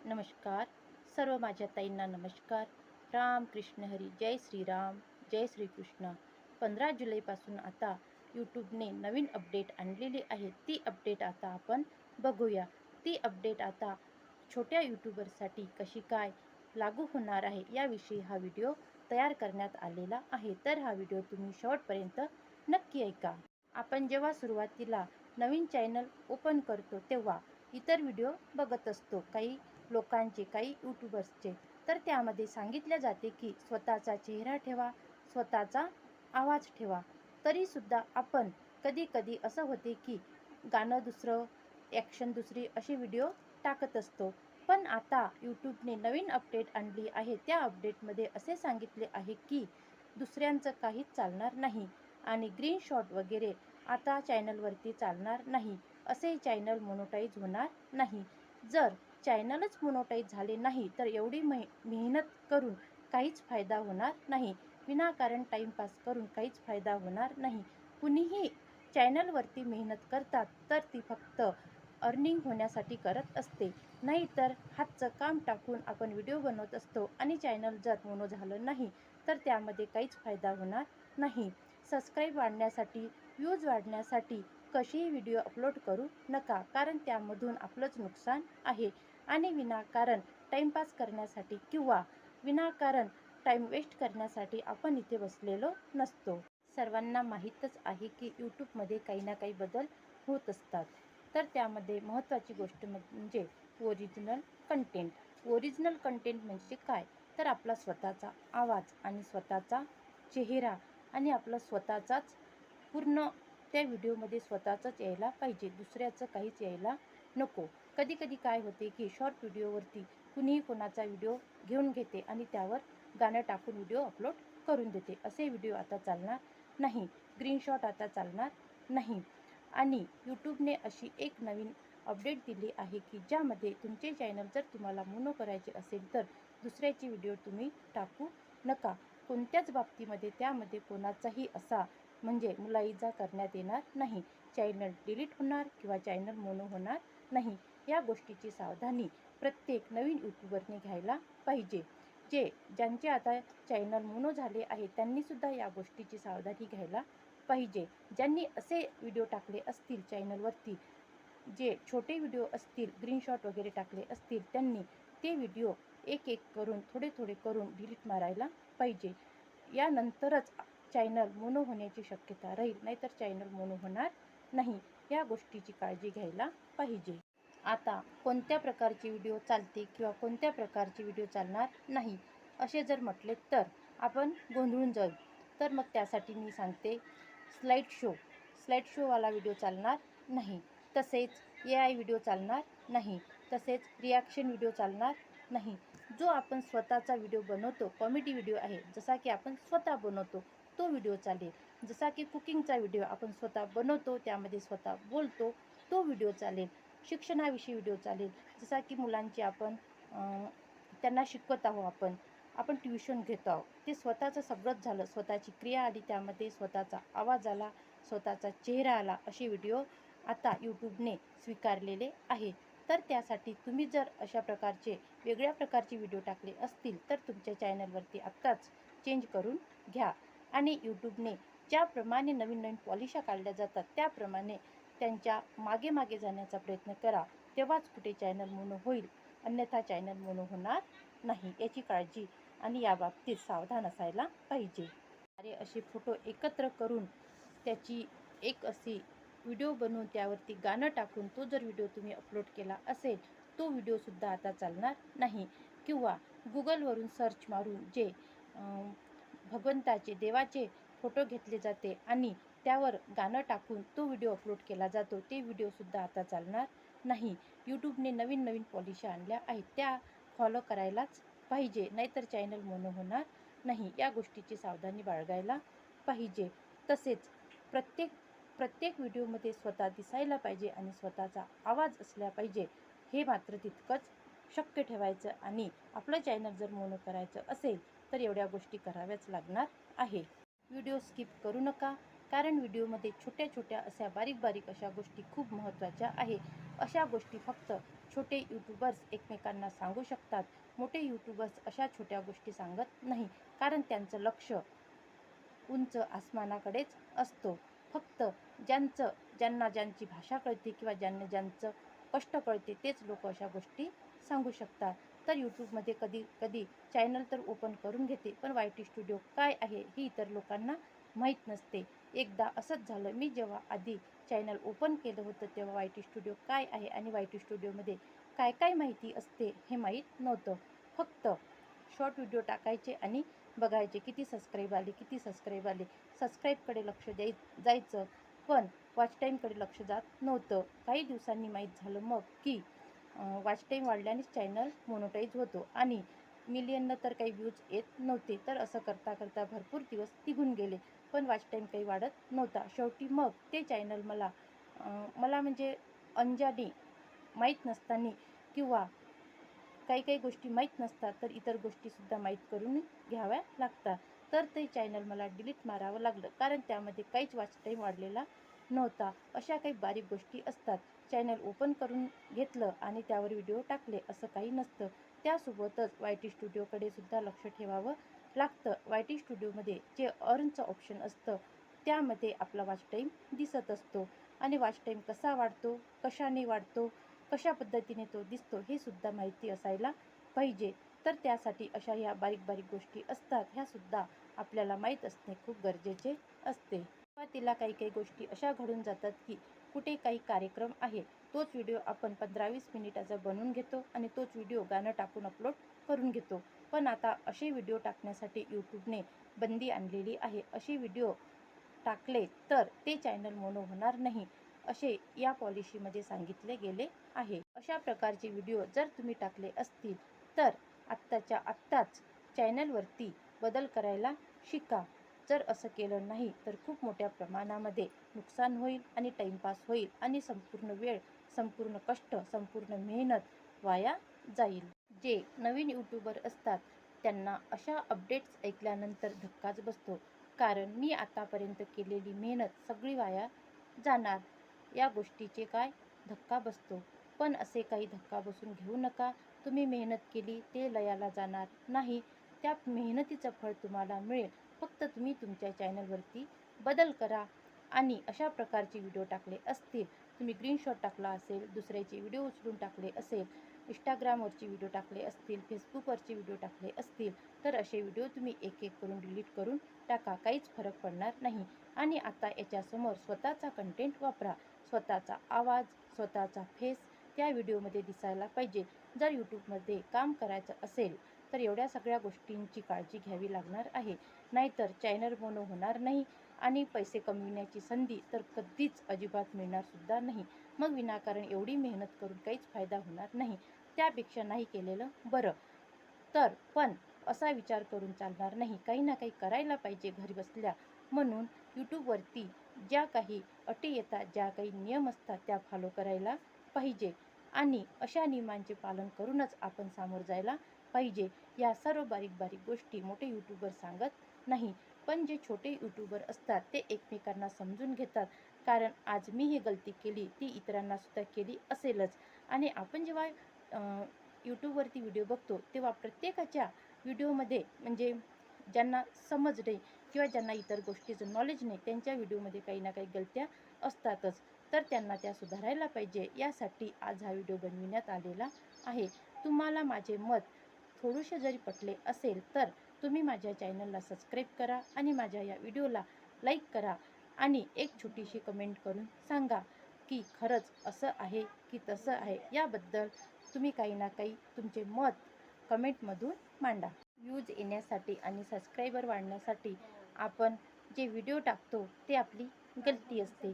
नमस्कार. सर्व माझ्या ताईंना नमस्कार. राम कृष्ण हरी. जय श्रीराम, जय श्रीकृष्ण. 15 जुलैपासून आता यूट्यूबने नवीन अपडेट आणलेली आहे. ती अपडेट आता आपण बघूया. ती अपडेट आता छोट्या यूट्यूबरसाठी कशी काय लागू होणार आहे याविषयी हा व्हिडिओ तयार करण्यात आलेला आहे. तर हा व्हिडिओ तुम्ही शेवटपर्यंत नक्की ऐका. आपण जेव्हा सुरुवातीला नवीन चॅनल ओपन करतो तेव्हा इतर व्हिडिओ बघत असतो काही लोकांचे, काही यूट्यूबर्सचे. तर त्यामध्ये सांगितले जाते की स्वतःचा चेहरा ठेवा, स्वतःचा आवाज ठेवा. तरीसुद्धा आपण कधी-कधी असं होते की गाणं दुसरं, ॲक्शन दुसरी अशी व्हिडिओ टाकत असतो. पण आता यूट्यूबने नवीन अपडेट आणली आहे. त्या अपडेटमध्ये असे सांगितले आहे की दुसऱ्यांचं काहीच चालणार नाही आणि ग्रीन शॉट वगैरे आता चॅनलवरती चालणार नाही. असे चॅनल मोनोटाईज होणार नाही. जर चॅनलच मोनोटाईज झाले नाही तर एवढी मेहनत करून काहीच फायदा होणार नाही. विनाकारण टाईमपास करून काहीच फायदा होणार नाही. कुणीही चॅनलवरती मेहनत करतात तर ती फक्त अर्निंग होण्यासाठी करत असते. नाहीतर हातचं काम टाकून आपण व्हिडिओ बनवत असतो आणि चॅनल जर मोनो झालं नाही तर त्यामध्ये काहीच फायदा होणार नाही. सबस्क्राईब वाढण्यासाठी, व्ह्यूज वाढण्यासाठी कशीही व्हिडिओ अपलोड करू नका, कारण त्यामधून आपलंच नुकसान आहे आणि विनाकारण टाईमपास करण्यासाठी किंवा विनाकारण टाईम वेस्ट करण्यासाठी आपण इथे बसलेलो नसतो. सर्वांना माहीतच आहे की यूट्यूबमध्ये काही ना काही बदल होत असतात. तर त्यामध्ये महत्त्वाची गोष्ट म्हणजे ओरिजिनल कंटेंट. ओरिजिनल कंटेंट म्हणजे काय? तर आपला स्वतःचा आवाज आणि स्वतःचा चेहरा आणि आपला स्वतःचाच पूर्ण त्या व्हिडिओमध्ये स्वतःचंच यायला पाहिजे, दुसऱ्याचं काहीच यायला नको. कधी-कधी काय होते की शॉर्ट व्हिडिओवरती कुणीही कोणाचा व्हिडिओ घेऊन घेते आणि त्यावर गाणं टाकून व्हिडिओ अपलोड करून देते. असे व्हिडिओ आता चालणार नाही. स्क्रीनशॉट आता चालणार नाही. आणि यूट्यूबने अशी एक नवीन अपडेट दिली आहे की ज्यामध्ये तुमचे चॅनल जर तुम्हाला मोनो करायचे असेल तर दुसऱ्याची व्हिडिओ तुम्ही टाकू नका. कोणत्याच बाबतीमध्ये त्यामध्ये कोणाचाही असा म्हणजे मुलाइजा करण्यात येणार नाही. चॅनल डिलीट होणार किंवा चॅनल मोनो होणार नाही. या गोष्टीची सावधानी प्रत्येक नवीन यूट्यूबरने घ्यायला पाहिजे. ज्यांचे आता चॅनल मोनो झाले आहे त्यांनीसुद्धा या गोष्टीची सावधानी घ्यायला पाहिजे. ज्यांनी असे व्हिडिओ टाकले असतील चॅनलवरती, जे छोटे व्हिडिओ असतील, ग्रीनशॉट वगैरे टाकले असतील, त्यांनी ते व्हिडिओ एक-एक करून, थोडे-थोडे करून डिलीट मारायला पाहिजे. यानंतरच चॅनल मोनो होण्याची शक्यता राहील, नाहीतर चॅनल मोनो होणार नाही. या गोष्टीची काळजी घ्यायला पाहिजे. आता कोणत्या प्रकारची व्हिडिओ चालते किंवा कोणत्या प्रकारची व्हिडिओ चालणार नाही असे जर म्हटले तर आपण गोंधळून जाऊ. तर मग त्यासाठी मी सांगते, स्लाईड शोवाला व्हिडिओ चालणार नाही. तसेच AI व्हिडिओ चालणार नाही. तसेच रिॲक्शन व्हिडिओ चालणार नाही. जो आपण स्वतःचा व्हिडिओ बनवतो, कॉमेडी व्हिडिओ आहे, जसा की आपण स्वतः बनवतो तो व्हिडिओ चालेल. जसा की कुकिंगचा व्हिडिओ आपण स्वतः बनवतो, त्यामध्ये स्वतः बोलतो तो व्हिडिओ चालेल. शिक्षणाविषयी व्हिडिओ चालेल. जसा की मुलांची आपण त्यांना शिकवत आहोत आपण ट्युशन घेतो आहोत. ते स्वतःचं सगळंच झालं. स्वतःची क्रिया आली त्यामध्ये, स्वतःचा आवाज आला, स्वतःचा चेहरा आला, असे व्हिडिओ आता यूट्यूबने स्वीकारलेले आहे. तर त्यासाठी तुम्ही जर अशा प्रकारचे वेगळ्या प्रकारचे व्हिडिओ टाकले असतील तर तुमच्या चॅनलवरती आत्ताच चेंज करून घ्या आणि यूट्यूबने ज्याप्रमाणे नवीन-नवीन पॉलिशा काढल्या जातात त्याप्रमाणे त्यांच्या मागे-मागे जाण्याचा प्रयत्न करा. तेव्हाच कुठे चॅनल मोनो होईल, अन्यथा चॅनल मोनो होणार नाही. याची काळजी आणि याबाबतीत सावधान असायला पाहिजे. सारे असे फोटो एकत्र करून त्याची एक अशी व्हिडिओ बनवून त्यावरती गाणं टाकून तो जर व्हिडिओ तुम्ही अपलोड केला असेल, तो व्हिडिओसुद्धा आता चालणार नाही. किंवा गुगलवरून सर्च मारून जे भगवंताचे, देवाचे फोटो घेतले जाते आणि त्यावर गाणं टाकून तो व्हिडिओ अपलोड केला जातो, ते व्हिडिओसुद्धा आता चालणार नाही. यूट्यूबने नवीन-नवीन पॉलिशी आणल्या आहेत, त्या फॉलो करायलाच पाहिजे, नाहीतर चॅनल मोनो होणार नाही. या गोष्टीची सावधानी बाळगायला पाहिजे. तसेच प्रत्येक प्रत्येक व्हिडिओमध्ये स्वतः दिसायला पाहिजे आणि स्वतःचा आवाज असला पाहिजे. हे मात्र तितकंच शक्य ठेवायचं आणि आपलं चॅनल जर मोनो करायचं असेल तर एवढ्या गोष्टी कराव्याच लागणार आहे. व्हिडिओ स्किप करू नका. कारण व्हिडिओमध्ये छोट्या छोट्या अशा बारीक बारीक अशा गोष्टी खूप महत्त्वाच्या आहे. अशा गोष्टी फक्त छोटे यूट्यूबर्स एकमेकांना सांगू शकतात. मोठे यूट्यूबर्स अशा छोट्या गोष्टी सांगत नाही, कारण त्यांचं लक्ष उंच आसमानाकडेच असतो. फक्त ज्यांची भाषा कळते किंवा ज्यांचं कष्ट कळते तेच लोक अशा गोष्टी सांगू शकतात. तर यूट्यूबमध्ये कधी कधी चॅनल तर ओपन करून घेते, पण YT स्टुडिओ काय आहे हे इतर लोकांना माहीत नसते. एकदा असंच झालं, मी जेव्हा आधी चॅनल ओपन केलं होतं तेव्हा YT स्टुडिओ काय आहे आणि YT स्टुडिओमध्ये काय काय माहिती असते हे माहीत नव्हतं. फक्त शॉर्ट व्हिडिओ टाकायचे आणि बघायचे किती सबस्क्राईब आले. सबस्क्राईबकडे लक्ष जायचं, पण वॉच टाईमकडे लक्ष जात नव्हतं. काही दिवसांनी माहीत झालं मग की वॉच टाईम वाढल्यानेच चॅनल मोनोटाईज होतो आणि मिलियननं तर काही व्ह्यूज येत नव्हते. तर असं करता करता भरपूर दिवस निघून गेले, पण वॉच टाईम काही वाढत नव्हता. शेवटी मग ते चॅनल मला म्हणजे अंजाने माहीत नसताना किंवा काही काही गोष्टी माहीत नसतात, तर इतर गोष्टीसुद्धा माहीत करून घ्याव्या लागतात. तर ते चॅनल मला डिलीट मारावं लागलं, कारण त्यामध्ये काहीच वॉच टाईम वाढलेला नव्हता. अशा काही बारीक गोष्टी असतात. चॅनल ओपन करून घेतलं आणि त्यावर व्हिडिओ टाकले असं काही नसतं. त्यासोबतच YT स्टुडिओकडे सुद्धा लक्ष ठेवावं लागतं. YT स्टुडिओमध्ये जे अर्नचं ऑप्शन असतं त्यामध्ये आपला वॉच टाईम दिसत असतो आणि वॉच टाईम कसा वाढतो, कशाने वाढतो, कशा पद्धतीने तो दिसतो हे सुद्धा माहिती असायला पाहिजे. तर त्यासाठी अशा ह्या बारीक बारीक गोष्टी असतात, ह्या सुद्धा आपल्याला माहीत असणे खूप गरजेचे असते. सुरुवातीला काही काही गोष्टी अशा घडून जातात की कुठे काही कार्यक्रम आहे, तोच व्हिडिओ आपण 15-20 मिनिटाचा बनवून घेतो आणि तोच व्हिडिओ गाणं टाकून अपलोड करून घेतो. पण आता असे व्हिडिओ टाकण्यासाठी यूट्यूबने बंदी आणलेली आहे. असे व्हिडिओ टाकले तर ते चॅनल मोनो होणार नाही, असे या पॉलिसीमध्ये सांगितले गेले आहे. अशा प्रकारचे व्हिडिओ जर तुम्ही टाकले असतील तर आत्ताच्या आत्ताच चॅनलवरती बदल करायला शिका. जर असं केलं नाही तर खूप मोठ्या प्रमाणामध्ये नुकसान होईल आणि टाईमपास होईल आणि संपूर्ण वेळ, संपूर्ण कष्ट, संपूर्ण मेहनत वाया जाईल. जे नवीन यूट्यूबर असतात त्यांना अशा अपडेट्स ऐकल्यानंतर धक्काच बसतो, कारण मी आतापर्यंत केलेली मेहनत सगळी वाया जाणार या गोष्टीचे काय धक्का बसतो. पण असे काही धक्का बसून घेऊ नका. तुम्ही मेहनत केली ते लयाला जाणार नाही. त्या मेहनतीचं फळ तुम्हाला मिळेल. फक्त तुम्ही तुमच्या चॅनलवरती बदल करा आणि अशा प्रकारचे व्हिडिओ टाकले असतील, तुम्ही स्क्रीनशॉट टाकला असेल, दुसऱ्याचे व्हिडिओ उचलून टाकले असेल, इंस्टाग्रामवरचे व्हिडिओ टाकले असतील, फेसबुकवरचे व्हिडिओ टाकले असतील, तर असे व्हिडिओ तुम्ही एक एक करून डिलीट करून टाका. काहीच फरक पडणार नाही. आणि आता याच्यासमोर स्वतःचा कंटेंट वापरा. स्वतःचा आवाज, स्वतःचा फेस त्या व्हिडिओमध्ये दिसायला पाहिजे. जर यूट्यूबमध्ये काम करायचं असेल तर एवढ्या सगळ्या गोष्टींची काळजी घ्यावी लागणार आहे. नाहीतर चॅनल मोनो होणार नाही आणि पैसे कमविण्याची संधी तर कधीच अजिबात मिळणार सुद्धा नाही. मग विनाकारण एवढी मेहनत करून काहीच फायदा होणार नाही. त्यापेक्षा नाही केलेलं बरं. तर पण असा विचार करून चालणार नाही. काही ना काही करायला पाहिजे घरी बसल्या. म्हणून यूट्यूबवरती ज्या काही अटी येतात, ज्या काही नियम असतात त्या फॉलो करायला पाहिजे आणि अशा नियमांचे पालन करूनच आपण सामोरं जायला पाहिजे. या सर्व बारीक बारीक गोष्टी मोठे यूट्यूबर सांगत नाही, पण जे छोटे यूट्यूबर असतात ते एकमेकांना समजून घेतात. कारण आज मी ही गलती केली ती इतरांना सुद्धा केली असेलच. आणि आपण जेव्हा यूट्यूबवरती व्हिडिओ बघतो तेव्हा प्रत्येकाच्या व्हिडिओमध्ये म्हणजे ज्यांना समज नाही किंवा ज्यांना इतर गोष्टीचं नॉलेज नाही त्यांच्या व्हिडिओमध्ये काही ना काही गलत्या असतातच. तर त्यांना त्या सुधारायला पाहिजे. यासाठी आज हा व्हिडिओ बनविण्यात आलेला आहे. तुम्हाला माझे मत थोडेसे जरी पटले असेल तर तुम्ही माझ्या चॅनलला सबस्क्राईब करा आणि माझ्या या व्हिडिओला लाईक करा आणि एक छोटीशी कमेंट करून सांगा की खरंच असं आहे की तसं आहे. याबद्दल तुम्ही काही ना काही तुमचे मत कमेंटमधून मांडा. व्ह्यूज येण्यासाठी आणि सबस्क्रायबर वाढण्यासाठी आपण जे व्हिडिओ टाकतो ते आपली गलती असते,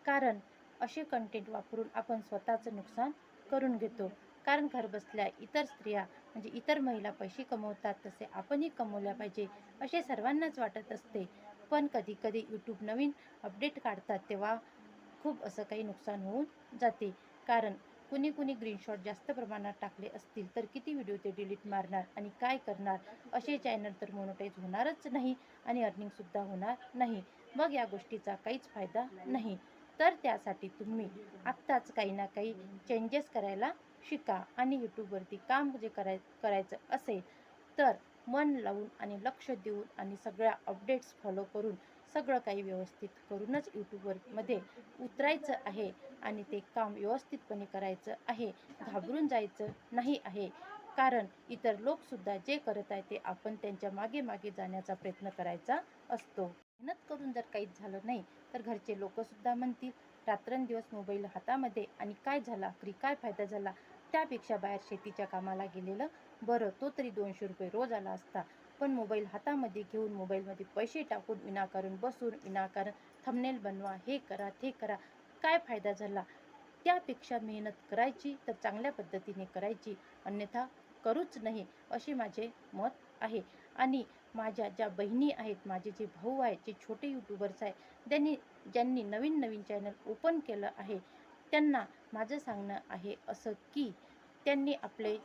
कारण असे कंटेंट वापरून आपण स्वतःचं नुकसान करून घेतो. कारण घरबसल्या इतर स्त्रिया म्हणजे इतर महिला पैसे कमवतात तसे आपणही कमवल्या पाहिजे असे सर्वांनाच वाटत असते. पण कधी कधी यूट्यूब नवीन अपडेट काढतात तेव्हा खूप असं काही नुकसान होऊन जाते. कारण कुणी स्क्रीनशॉट जास्त प्रमाणात टाकले असतील तर किती व्हिडिओ ते डिलीट मारणार आणि काय करणार. असे चॅनल तर मोनोटाईज होणारच नाही आणि अर्निंगसुद्धा होणार नाही. मग या गोष्टीचा काहीच फायदा नाही. तर त्यासाठी तुम्ही आत्ताच काही ना काही चेंजेस करायला शिका आणि यूट्यूबवरती काम जे करायचं असेल तर मन लावून आणि लक्ष देऊन आणि सगळ्या अपडेट्स फॉलो करून सगळं काही व्यवस्थित करूनच यूट्यूबवरमध्ये उतरायचं आहे आणि ते काम व्यवस्थितपणे करायचं आहे. घाबरून जायचं नाही आहे. कारण इतर लोकसुद्धा जे करत आहे ते आपण त्यांच्या मागे मागे जाण्याचा प्रयत्न करायचा असतो. मेहनत करून जर काहीच झालं नाही तर घरचे लोकसुद्धा म्हणतील रात्रंदिवस मोबाईल हातामध्ये आणि काय झाला आखरी काय फायदा झाला. त्यापेक्षा बाहेर शेतीच्या कामाला गेलेलं बरं. तो तरी 200 रुपये रोज आला असता. पण मोबाईल हातामध्ये घेऊन मोबाईलमध्ये पैसे टाकून विनाकारण बसून विनाकारण थंबनेल बनवा, हे करा, ते करा. काय फायदा झाला? त्यापेक्षा मेहनत करायची तर चांगल्या पद्धतीने करायची, अन्यथा करूच नाही, असे माझे मत आहे. आणि माझ्या ज्या बहिणी आहेत, माझे जे भाऊ आहेत, जे छोटे यूट्यूबर्स आहेत, ज्यांनी नवीन चॅनल ओपन केलं आहे, त्यांना माझं सांगणं आहे असं की त्यांनी आपले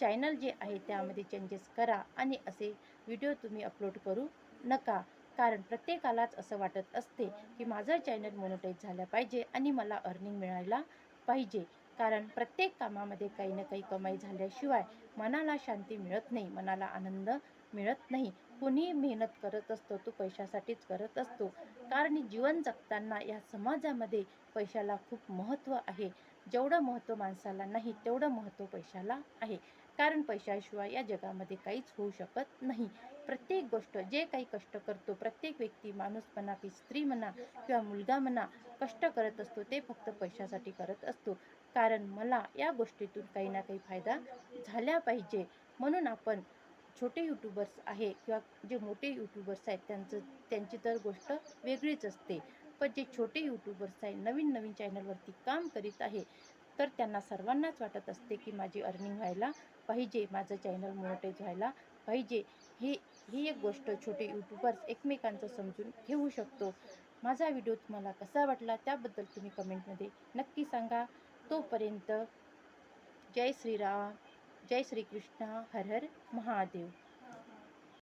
चॅनल जे आहे त्यामध्ये चेंजेस करा आणि असे व्हिडिओ तुम्ही अपलोड करू नका. कारण प्रत्येकालाच असं वाटत असते की माझं चॅनल मोनेटाईज झालं पाहिजे आणि मला अर्निंग मिळायला पाहिजे. कारण प्रत्येक कामामध्ये काही ना काही कमाई झाल्याशिवाय मनाला शांती मिळत नाही, मनाला आनंद मिळत नाही. कोणीही मेहनत करत असतो तो पैशासाठीच करत असतो. कारण जीवन जगताना या समाजामध्ये पैशाला खूप महत्त्व आहे. जेवढं महत्त्व माणसाला नाही तेवढं महत्त्व पैशाला आहे. कारण पैशाशिवाय या जगामध्ये काहीच होऊ शकत नाही. प्रत्येक गोष्ट जे काही कष्ट करतो, प्रत्येक व्यक्ती माणूस म्हणा की स्त्री म्हणा किंवा मुलगा म्हणा कष्ट करत असतो ते फक्त पैशासाठी करत असतो. कारण मला या गोष्टीतून काही ना काही फायदा झाला पाहिजे. म्हणून आपण छोटे यूट्यूबर्स आहे किंवा जे मोठे यूट्यूबर्स आहेत त्यांची तर गोष्ट वेगळीच असते. पण जे छोटे यूट्यूबर्स आहे नवीन चॅनलवरती काम करीत आहे तर त्यांना सर्वांनाच वाटत असते की माझी अर्निंग व्हायला पाहिजे, माझं चॅनल मोनेटाईज व्हायला पाहिजे. ही ही एक गोष्ट छोटे यूट्यूबर्स एकमेकांचं समजून घेऊ शकतो. माझा व्हिडिओ तुम्हाला कसा वाटला त्याबद्दल तुम्ही कमेंटमध्ये नक्की सांगा. तोपर्यंत जय श्रीराम, जय श्रीकृष्ण, हर हर महादेव.